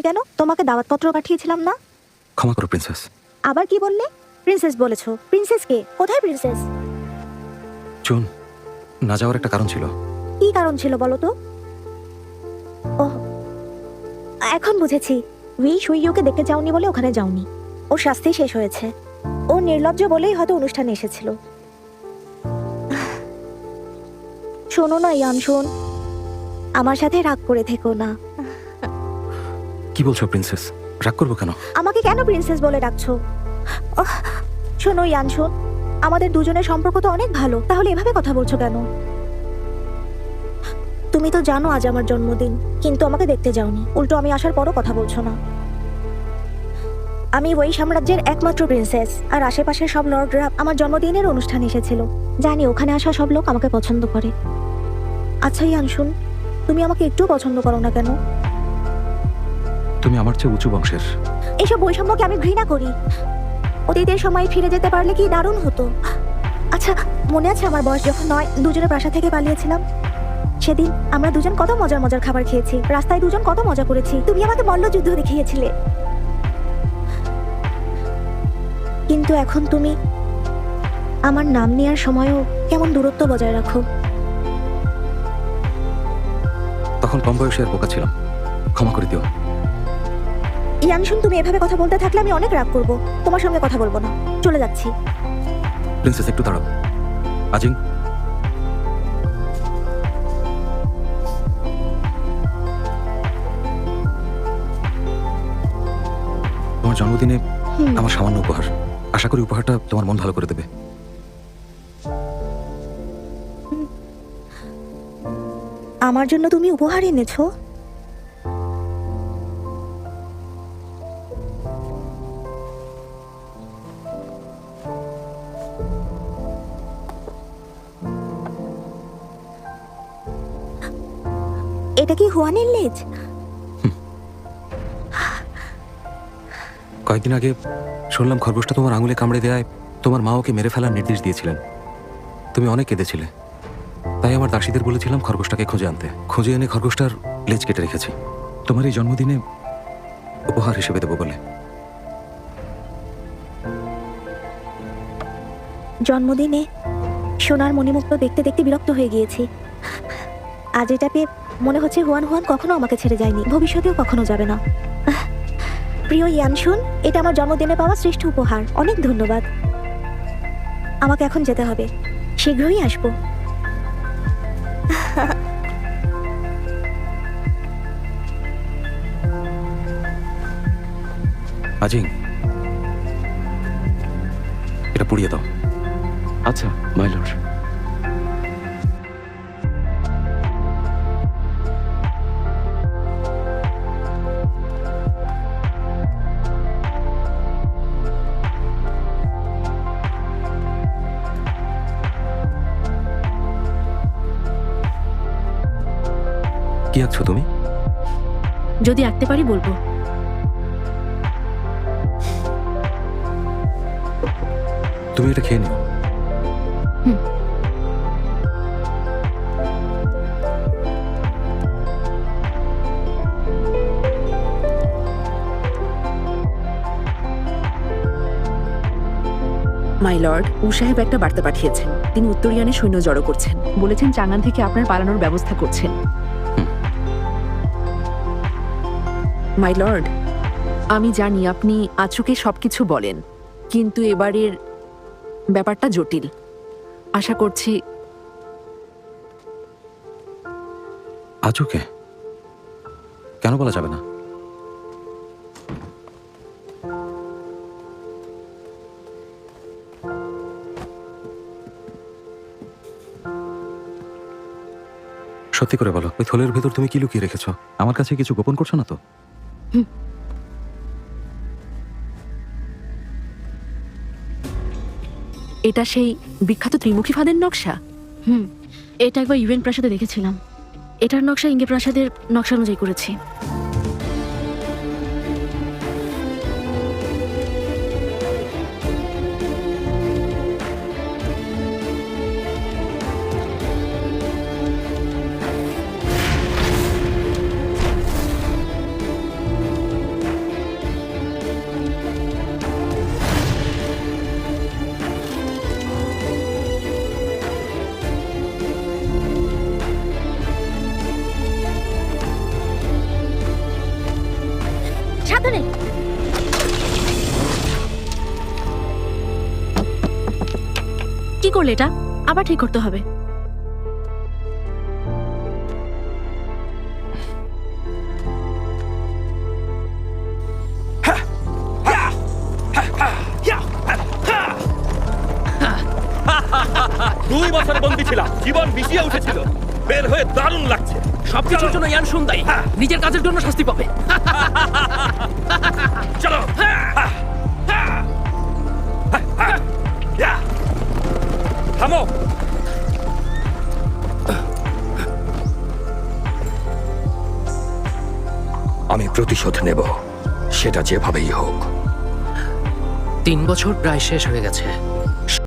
কেন? তোমাকে দাওয়াতপত্র পাঠিয়েছিলাম না? ক্ষমা করো প্রিন্সেস। আবার কি বললে? প্রিন্সেস বলেছো? প্রিন্সেস কে? কোথায় প্রিন্সেস? চুন, না যাওয়ার একটা কারণ ছিল। কি কারণ ছিল বলো তো? ওহ, এখন বুঝেছি। সুইয়ুকে দেখতে যাওনি বলে ওখানে যাওনি। ওর শাস্তি শেষ হয়েছে। ও নির্লজ্জ বলেই হয়তো অনুষ্ঠানে এসেছিল। শোনো না ইয়ান, শোন, আমার সাথে রাগ করে থেকো না। কি বলছো প্রিন্সেস? রাগ করবো কেন? আমাকে কেন প্রিন্সেস বলে ডাকছো? শোনো ইয়ান, শোন, আমাদের দুজনের সম্পর্ক তো অনেক ভালো, তাহলে এভাবে কথা বলছো কেন? তুমি তো জানো আজ আমার জন্মদিন, কিন্তু আমাকে দেখতে যাওনি। উল্টো আমি আসার পরও কথা বলছো না। আমি ওই সাম্রাজ্যের একমাত্র প্রিন্সেস, আর আশেপাশের সব লর্ডরা আমার জন্মদিনের অনুষ্ঠানে এসেছিল। জানি ওখানে আসা সব লোক আমাকে পছন্দ করে। আচ্ছা ইয়ান, শুন, তুমি আমাকে একটু পছন্দ করো না কেন? তুমি আমার চেয়ে উঁচু বংশের। এইসব বৈষম্যকে আমি ঘৃণা করি। অতীতের সময় ফিরে যেতে পারলে কি দারুণ হতো। আচ্ছা, মনে আছে আমার বয়স যখন 9 দুজনে প্রাসাদ থেকে পালিয়েছিলাম? সেদিন আমরা দুজন কত মজার মজার খাবার খেয়েছি, রাস্তায় দুজন কত মজা করেছি। তুমি আমাকে মল্লযুদ্ধ দেখিয়েছিলে। কিন্তু এখন তুমি আমার নাম নেওয়ার সময়ও কেমন দূরত্ব বজায় রাখো। তখন কম বয়সে আর বোকা ছিলাম, ক্ষমা করে দিও। ইয়ানশুন, তুমি এভাবে কথা বলতে থাকলে আমি অনেক রাগ করব। তোমার সঙ্গে কথা বলবো না, চলে যাচ্ছি। প্রিন্সেস একটু দাঁড়াও। আজিং, তোমার জন্মদিনে আমার সামান্য উপহার। আশা করি উপহারটা তোমার মন ভালো করে দেবে। আমার জন্য তুমি উপহার এনেছো? এটা কি হুয়ানের লেজ? কয়েকদিন আগে শুনলাম খরগোশটা তোমার আঙুলে কামড়ে দেয় তোমার মা ওকে মেরে ফেলার নির্দেশ দিয়েছিলেন। তুমি অনেক কেঁদেছিলে, তাই আমার দাসীদের বলেছিলাম খরগোশটাকে খুঁজে আনতে। খুঁজে এনে খরগোশটার লেজ কেটে রেখেছি তোমার এই জন্মদিনে উপহার হিসেবে দেবো বলে। জন্মদিনে সোনার মণিমুক্ত দেখতে দেখতে বিরক্ত হয়ে গিয়েছি। আজ এটা পেয়ে মনে হচ্ছে হুয়ান হুয়ান কখনো আমাকে ছেড়ে যায়নি, ভবিষ্যতেও কখনো যাবে না। প্রিয় ইয়ানশুন, এটা আমার জন্মদিনে পাওয়া শ্রেষ্ঠ উপহার। অনেক ধন্যবাদ। আমাকে এখন যেতে হবে, শীঘ্রই আসবো। আজিং, এটা পুড়িয়ে দাও। আচ্ছা মাই লর্ড। কি আঁকছো তুমি? যদি আঁকতে পারি বলবো। তুমি এটা খেয়ে নিও। মাই লর্ড, উ সাহেব একটা বার্তা পাঠিয়েছেন। তিনি উত্তরিয়ানে সৈন্য জড়ো করছেন। বলেছেন চাঙ্গান থেকে আপনার পালানোর ব্যবস্থা করছেন। মাই লর্ড, আমি জানি আপনি আচুকে সবকিছু বলেন, কিন্তু এবারের ব্যাপারটা জটিল। আশা করছি আজুকে কেন বলা যাবে না? সত্যি করে বলো, ওই থলের ভেতর তুমি কি লুকিয়ে রেখেছো? আমার কাছে কিছু গোপন করছো না তো? এটা সেই বিখ্যাত ত্রিমুখী ফাঁদের নকশা। এটা একবার ইউএন প্রাসাদে দেখেছিলাম। এটার নকশা ইঙ্গে প্রাসাদের নকশা অনুযায়ী করেছি। সাবধানে। কি করলে এটা? আবার ঠিক করতে হবে। দুই বছরে বন্দী ছিলাম, জীবন বিষিয়ে উঠেছিল। বের হয়ে দারুণ লাগছে। সবকিছুর জন্য ইয়ান সুন্দাই নিজের কাজের জন্য শাস্তি পাবে। চলো। থামো। আমি প্রতিশোধ নেব, সেটা যেভাবেই হোক। 3 বছর প্রায় শেষ হয়ে গেছে।